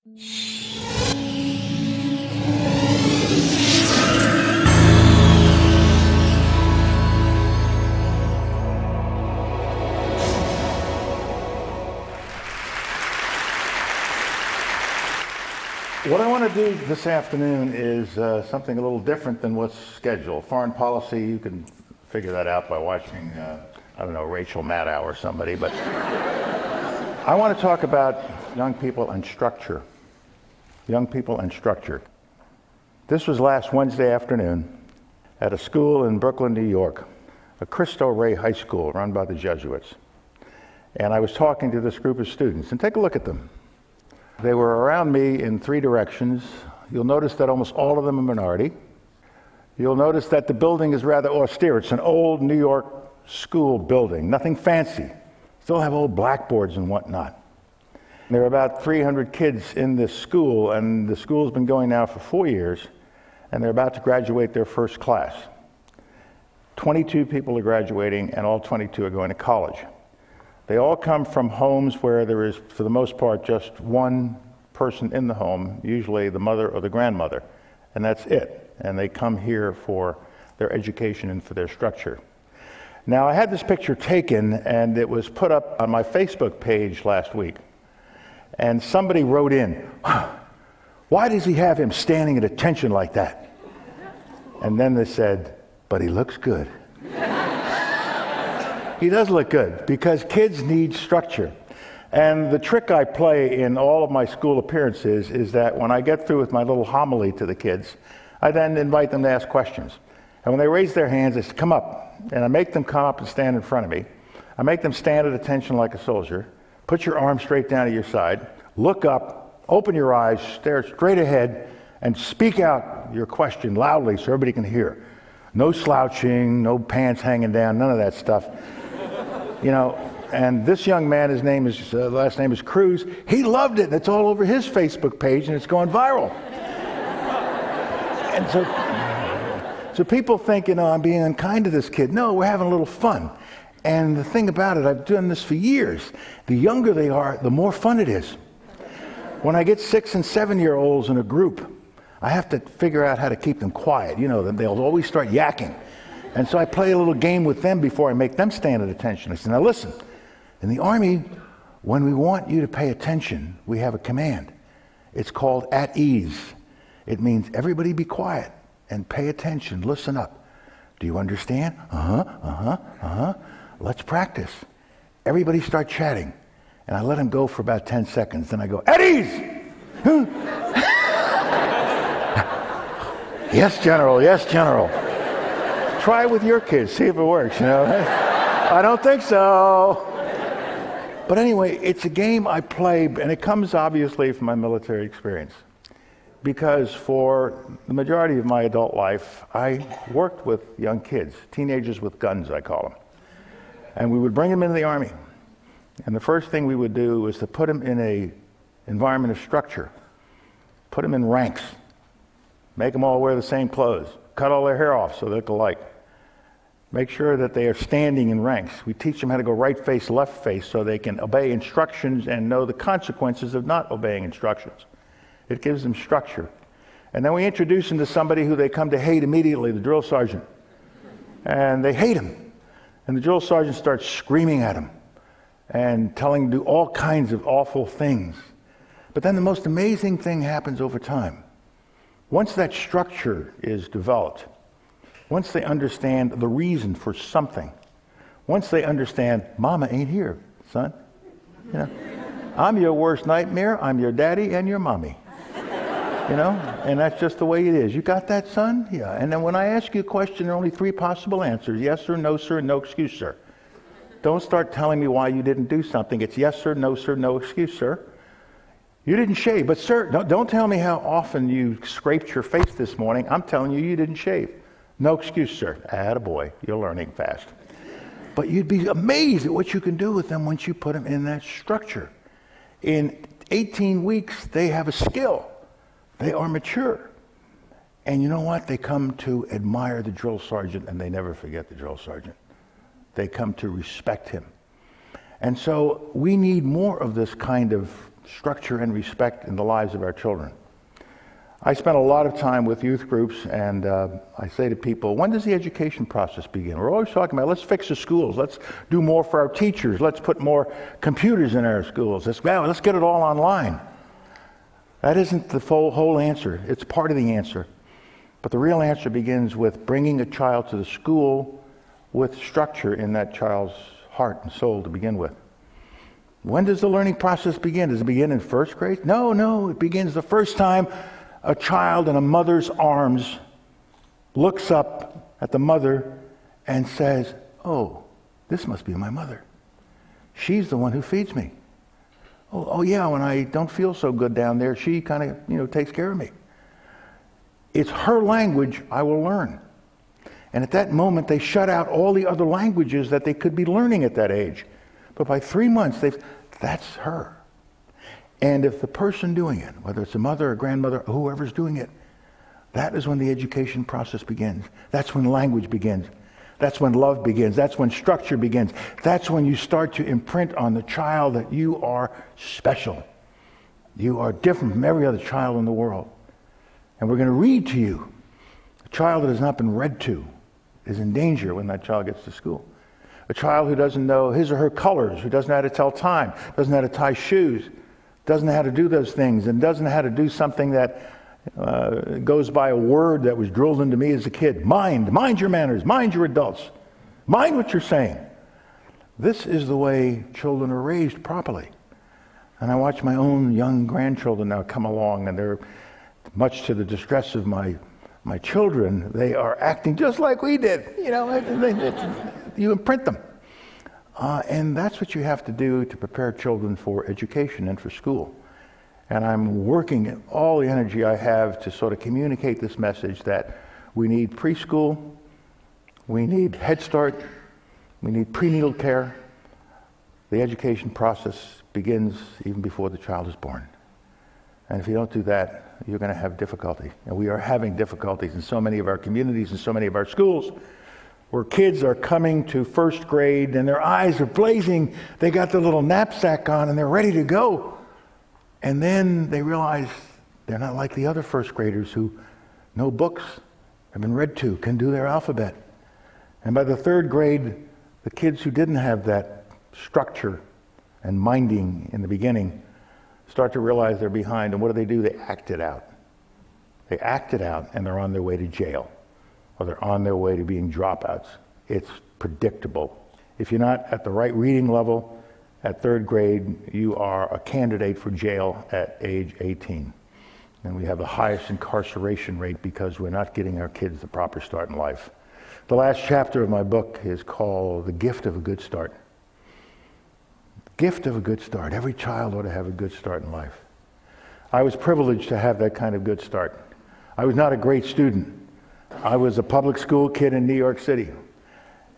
What I want to do this afternoon is something a little different than what's scheduled. Foreign policy, you can figure that out by watching, I don't know, Rachel Maddow or somebody. But I want to talk about young people and structure. Young people and structure. This was last Wednesday afternoon at a school in Brooklyn, New York, a Cristo Rey High School run by the Jesuits. And I was talking to this group of students, and take a look at them. They were around me in three directions. You'll notice that almost all of them are minority. You'll notice that the building is rather austere. It's an old New York school building, nothing fancy. Still have old blackboards and whatnot. There are about 300 kids in this school, and the school's been going now for 4 years, and they're about to graduate their first class. 22 people are graduating, and all 22 are going to college. They all come from homes where there is, for the most part, just one person in the home, usually the mother or the grandmother, and that's it. And they come here for their education and for their structure. Now, I had this picture taken, and it was put up on my Facebook page last week. And somebody wrote in, "Why does he have him standing at attention like that?" And then they said, "But he looks good." He does look good, because kids need structure. And the trick I play in all of my school appearances is that when I get through with my little homily to the kids, I then invite them to ask questions. And when they raise their hands, I say, "Come up." And I make them come up and stand in front of me. I make them stand at attention like a soldier. Put your arm straight down to your side. Look up, open your eyes, stare straight ahead, and speak out your question loudly so everybody can hear. No slouching, no pants hanging down, none of that stuff. You know, and this young man, his name is, last name is Cruz, he loved it, and it's all over his Facebook page, and it's going viral. And so people think, I'm being unkind to this kid. No, we're having a little fun. And the thing about it, I've done this for years. The younger they are, the more fun it is. When I get 6- and 7-year-olds in a group, I have to figure out how to keep them quiet. They'll always start yakking. And so I play a little game with them before I make them stand at attention. I say, "Now listen, in the Army, when we want you to pay attention, we have a command. It's called at ease. It means everybody be quiet and pay attention, listen up. Do you understand? Let's practice." Everybody start chatting. And I let them go for about 10 seconds. Then I go, "At ease!" "Yes, General, yes, General." Try it with your kids, see if it works, I don't think so. But anyway, it's a game I play, and it comes obviously from my military experience. Because for the majority of my adult life, I worked with young kids, teenagers with guns, I call them. And we would bring them into the Army. And the first thing we would do was to put them in an environment of structure. Put them in ranks. Make them all wear the same clothes. Cut all their hair off so they look alike. Make sure that they are standing in ranks. We teach them how to go right face, left face, so they can obey instructions and know the consequences of not obeying instructions. It gives them structure. And then we introduce them to somebody who they come to hate immediately, the drill sergeant. And they hate him. And the drill sergeant starts screaming at him and telling him to do all kinds of awful things. But then the most amazing thing happens over time. Once that structure is developed, once they understand the reason for something, once they understand, "Mama ain't here, son. I'm your worst nightmare, I'm your daddy and your mommy." And that's just the way it is. You got that, son? Yeah. And then when I ask you a question, there are only 3 possible answers: yes sir, no sir, and no excuse, sir. Don't start telling me why you didn't do something. It's yes sir, no excuse, sir. You didn't shave, but sir, don't tell me how often you scraped your face this morning. I'm telling you, you didn't shave. No excuse, sir. Attaboy, you're learning fast. But you'd be amazed at what you can do with them once you put them in that structure. In 18 weeks, they have a skill. They are mature. And you know what? They come to admire the drill sergeant, and they never forget the drill sergeant. They come to respect him. And so we need more of this kind of structure and respect in the lives of our children. I spent a lot of time with youth groups, and I say to people, when does the education process begin? We're always talking about, let's fix the schools, let's do more for our teachers, let's put more computers in our schools, let's get it all online. That isn't the whole answer. It's part of the answer. But the real answer begins with bringing a child to the school with structure in that child's heart and soul to begin with. When does the learning process begin? Does it begin in first grade? No, it begins the first time a child in a mother's arms looks up at the mother and says, oh, this must be my mother. She's the one who feeds me. Oh yeah, when I don't feel so good down there, she kind of, takes care of me. It's her language I will learn. And at that moment, they shut out all the other languages that they could be learning at that age. But by 3 months, that's her. And if the person doing it, whether it's a mother or grandmother or whoever's doing it, that is when the education process begins. That's when language begins. That's when love begins. That's when structure begins. That's when you start to imprint on the child that you are special. You are different from every other child in the world. And we're going to read to you. A child that has not been read to is in danger when that child gets to school. A child who doesn't know his or her colors, who doesn't know how to tell time, doesn't know how to tie shoes, doesn't know how to do those things, and doesn't know how to do something that goes by a word that was drilled into me as a kid. Mind your manners, mind your adults, mind what you're saying. This is the way children are raised properly. And I watch my own young grandchildren now come along, and they're, much to the distress of my children, they are acting just like we did. You imprint them. And that's what you have to do to prepare children for education and for school. And I'm working all the energy I have to sort of communicate this message that we need preschool, we need Head Start, we need prenatal care. The education process begins even before the child is born. And if you don't do that, you're going to have difficulty. And we are having difficulties in so many of our communities and so many of our schools, where kids are coming to first grade and their eyes are blazing. They got their little knapsack on and they're ready to go. And then they realize they're not like the other first graders who know books, have been read to, can do their alphabet. And by the third grade, the kids who didn't have that structure and minding in the beginning start to realize they're behind. And what do? They act it out. They act it out, and they're on their way to jail, or they're on their way to being dropouts. It's predictable. If you're not at the right reading level at third grade, you are a candidate for jail at age 18. And we have the highest incarceration rate because we're not getting our kids the proper start in life. The last chapter of my book is called The Gift of a Good Start. Gift of a good start. Every child ought to have a good start in life. I was privileged to have that kind of good start. I was not a great student. I was a public school kid in New York City,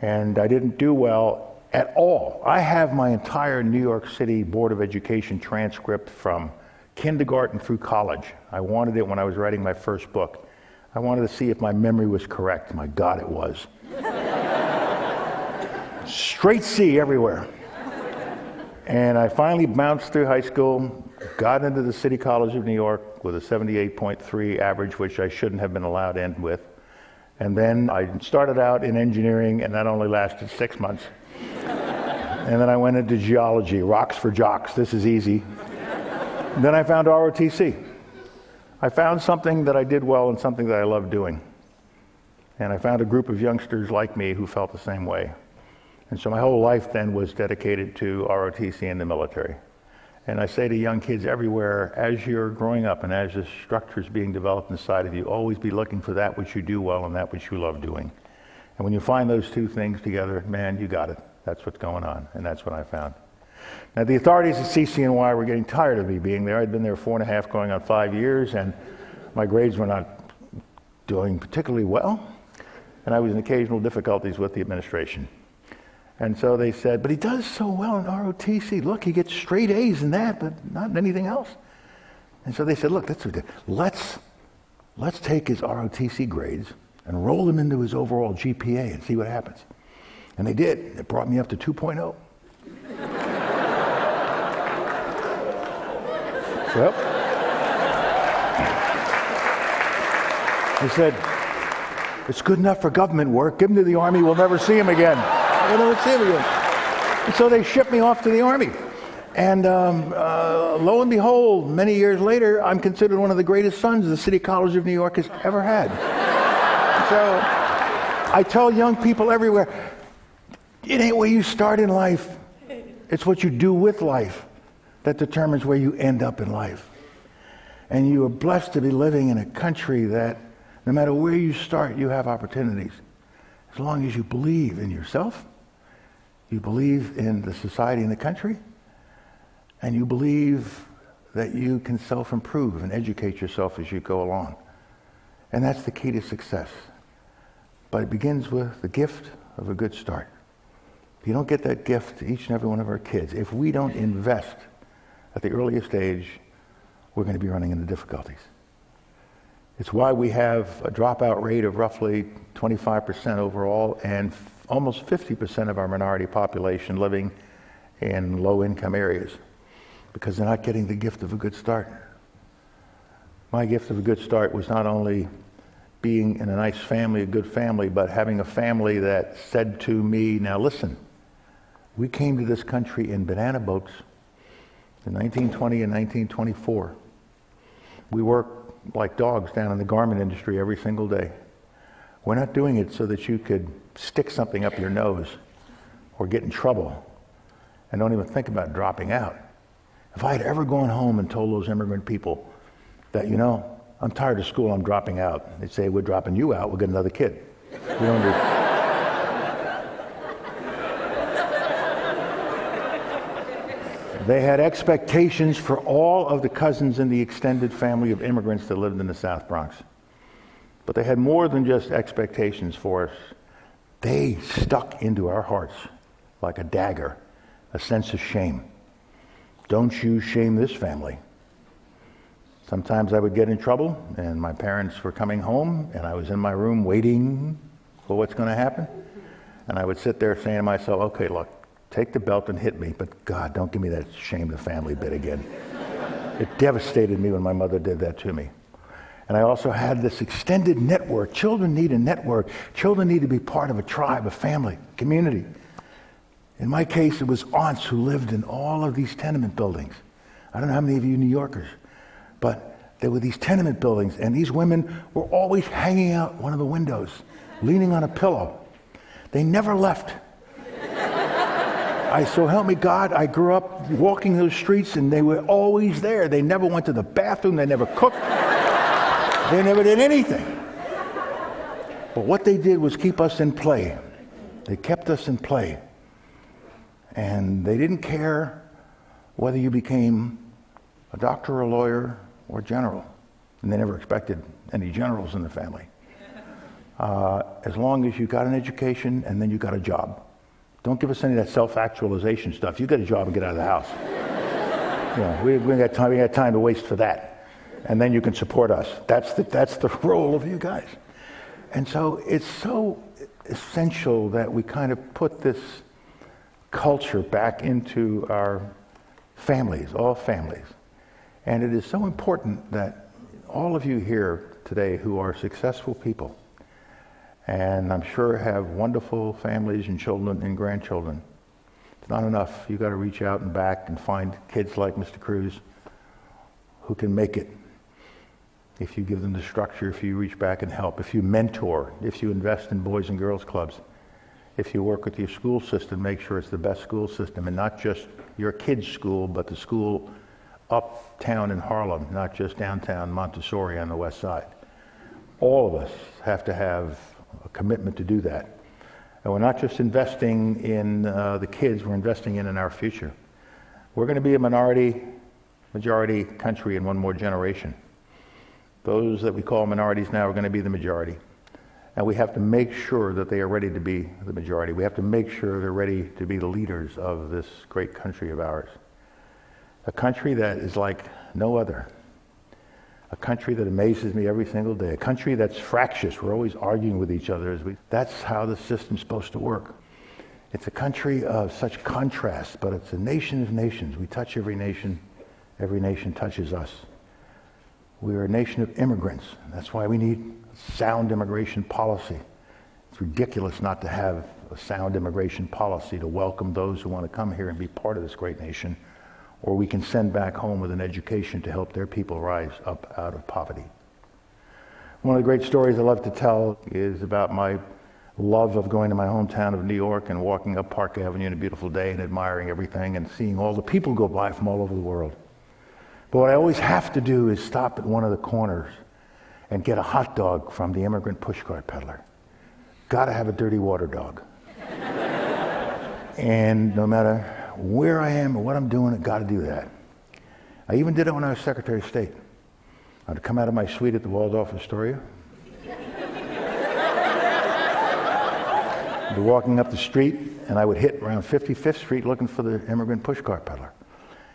and I didn't do well at all. I have my entire New York City Board of Education transcript from kindergarten through college. I wanted it when I was writing my first book. I wanted to see if my memory was correct. My God, it was. Straight C everywhere. And I finally bounced through high school, got into the City College of New York with a 78.3 average, which I shouldn't have been allowed in with. And then I started out in engineering, and that only lasted 6 months. And then I went into geology, rocks for jocks, this is easy. And then I found ROTC. I found something that I did well and something that I loved doing. And I found a group of youngsters like me who felt the same way. And so my whole life then was dedicated to ROTC and the military. And I say to young kids everywhere, as you're growing up and as the structure is being developed inside of you, always be looking for that which you do well and that which you love doing. And when you find those two things together, man, you got it. That's what's going on, and that's what I found. Now, the authorities at CCNY were getting tired of me being there. I'd been there 4.5, going on 5 years, and my grades were not doing particularly well, and I was in occasional difficulties with the administration. And so they said, but he does so well in ROTC. Look, he gets straight A's in that, but not in anything else. And so they said, look, let's take his ROTC grades and roll them into his overall GPA and see what happens. And they did. It brought me up to 2.0. Well, he said, it's good enough for government work. Give him to the Army. We'll never see him again. We'll never see him again. And so they shipped me off to the Army. And lo and behold, many years later, I'm considered one of the greatest sons the City College of New York has ever had. So I tell young people everywhere, it ain't where you start in life. It's what you do with life that determines where you end up in life. And you are blessed to be living in a country that no matter where you start, you have opportunities. As long as you believe in yourself, you believe in the society and the country, and you believe that you can self-improve and educate yourself as you go along. And that's the key to success. But it begins with the gift of a good start. If you don't get that gift to each and every one of our kids, if we don't invest at the earliest age, we're going to be running into difficulties. It's why we have a dropout rate of roughly 25% overall and almost 50% of our minority population living in low-income areas because they're not getting the gift of a good start. My gift of a good start was not only being in a nice family, a good family, but having a family that said to me, now listen, we came to this country in banana boats in 1920 and 1924. We worked like dogs down in the garment industry every single day. We're not doing it so that you could stick something up your nose or get in trouble and don't even think about dropping out. If I had ever gone home and told those immigrant people that, you know, I'm tired of school, I'm dropping out, they'd say, we're dropping you out, we'll get another kid. We don't do They had expectations for all of the cousins in the extended family of immigrants that lived in the South Bronx. But they had more than just expectations for us. They stuck into our hearts like a dagger, a sense of shame. Don't you shame this family. Sometimes I would get in trouble, and my parents were coming home, and I was in my room waiting for what's going to happen. And I would sit there saying to myself, okay, look, take the belt and hit me, but God, don't give me that shame the family bit again. It devastated me when my mother did that to me. And I also had this extended network. Children need a network. Children need to be part of a tribe, a family, community. In my case, it was aunts who lived in all of these tenement buildings. I don't know how many of you New Yorkers, but there were these tenement buildings, and these women were always hanging out one of the windows, leaning on a pillow. They never left. So help me God, I grew up walking those streets and they were always there. They never went to the bathroom, they never cooked, they never did anything. But what they did was keep us in play. They kept us in play. And they didn't care whether you became a doctor, a lawyer, or a general. And they never expected any generals in the family. As long as you got an education and then you got a job. Don't give us any of that self-actualization stuff. You get a job and get out of the house. You know, we got time. We got time to waste for that, and then you can support us. That's the role of you guys. And so it's so essential that we kind of put this culture back into our families, all families. And it is so important that all of you here today who are successful people, and I'm sure have wonderful families and children and grandchildren. It's not enough. You've got to reach out and back and find kids like Mr. Cruz who can make it. If you give them the structure, if you reach back and help, if you mentor, if you invest in boys and girls clubs, if you work with your school system, make sure it's the best school system and not just your kid's school, but the school uptown in Harlem, not just downtown Montessori on the west side. All of us have to have a commitment to do that. And we're not just investing in the kids, we're investing in our future. We're going to be a majority country in one more generation. Those that we call minorities now are going to be the majority. And we have to make sure that they are ready to be the majority. We have to make sure they're ready to be the leaders of this great country of ours. A country that is like no other. A country that amazes me every single day. A country that's fractious. We're always arguing with each other. That's how the system's supposed to work. It's a country of such contrast, but it's a nation of nations. We touch every nation Every nation touches us. We are a nation of immigrants. That's why we need sound immigration policy. It's ridiculous not to have a sound immigration policy to welcome those who want to come here and be part of this great nation, or we can send back home with an education to help their people rise up out of poverty. One of the great stories I love to tell is about my love of going to my hometown of New York and walking up Park Avenue on a beautiful day and admiring everything and seeing all the people go by from all over the world. But what I always have to do is stop at one of the corners and get a hot dog from the immigrant pushcart peddler. Gotta have a dirty water dog. And no matter where I am or what I'm doing, I gotta do that. I even did it when I was Secretary of State. I'd come out of my suite at the Waldorf Astoria. I'd be walking up the street, and I would hit around 55th Street looking for the immigrant pushcart peddler.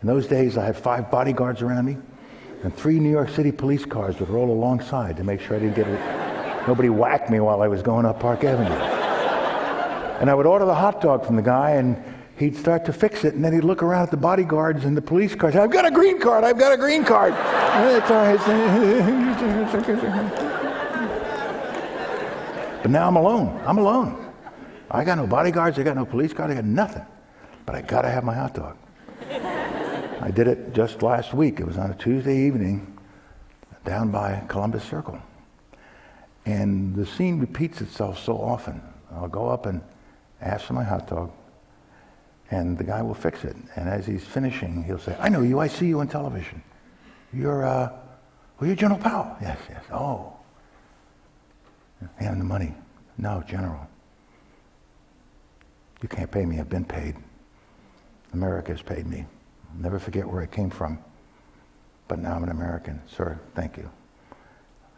In those days, I had 5 bodyguards around me, and 3 New York City police cars would roll alongside to make sure I didn't get it. Nobody whacked me while I was going up Park Avenue. And I would order the hot dog from the guy, and he'd start to fix it, and then he'd look around at the bodyguards and the police cars. I've got a green card, I've got a green card. It's all right. But now I'm alone. I got no bodyguards, I got no police cars, I got nothing. But I gotta have my hot dog. I did it just last week. It was on a Tuesday evening down by Columbus Circle. And the scene repeats itself so often. I'll go up and ask for my hot dog, and the guy will fix it. And as he's finishing, he'll say, I know you, I see you on television. You're General Powell. Yes. Oh. Hand him the money. No, General. You can't pay me, I've been paid. America has paid me. I'll never forget where I came from, but now I'm an American. Sir, thank you.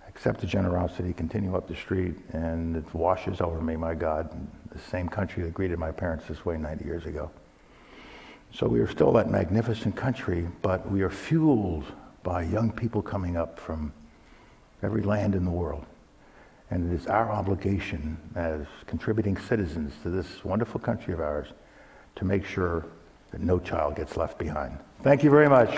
Accept the generosity, continue up the street, and it washes over me, my God, the same country that greeted my parents this way 90 years ago. So we are still that magnificent country, but we are fueled by young people coming up from every land in the world. And it is our obligation as contributing citizens to this wonderful country of ours to make sure that no child gets left behind. Thank you very much.